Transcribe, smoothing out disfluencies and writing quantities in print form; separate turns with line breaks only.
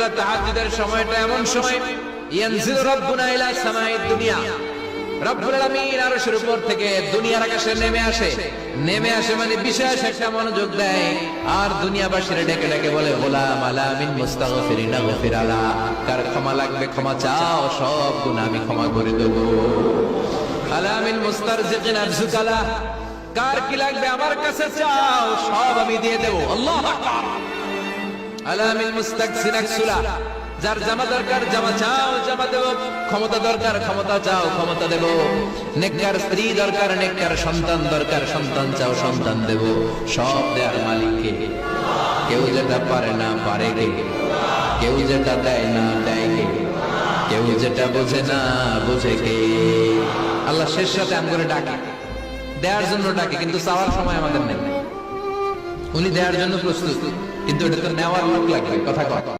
তাহাজ্জুদের সময়টা এমন সময় ইয়ানজিলু রাব্বুনা ইলা সামাঈদ দুনিয়া, রব্বুল আলামিন আরশের উপর থেকে দুনিয়ার আকাশে নেমে আসে মানে বিশেষ একটা মনোযোগ দেয় আর দুনিয়াবাসীরা ডেকে ডেকে বলে গোলাম আলা মিন মুস্তাগফিরিনা গফির আলা, কার ক্ষমা লাগবে ক্ষমা চাও, সব গুনাহ আমি ক্ষমা করে দেব। আলা মিন মুস্তারজিকিন আরজুকালা, কার কি লাগবে আমার কাছে চাও, সব আমি দিয়ে দেব। আল্লাহু আকবার। আলা মিন মুস্তাকসিন আকসুলা, যার জামা দরকার জামা চাও জামা দেব, ক্ষমতা দরকার ক্ষমতা চাও ক্ষমতা দেব, নেককার স্ত্রী দরকার নেককার সন্তান দরকার সন্তান চাও সন্তান দেব। সব দেয়ার মালিক কে? কেউ যেটা পারে না পারে কে? কেউ যেটা দেয় না দেয় কে? কেউ যেটা বোঝে না বোঝে কে? আল্লাহ শেষ রাতে আমগরে ডাকে, দেওয়ার জন্য ডাকে, কিন্তু চাওয়ার সময় আমাদের নেই। উনি দেওয়ার জন্য প্রস্তুত, কিন্তু এটা তো নেওয়ার লোক লাগবে। কথা কয়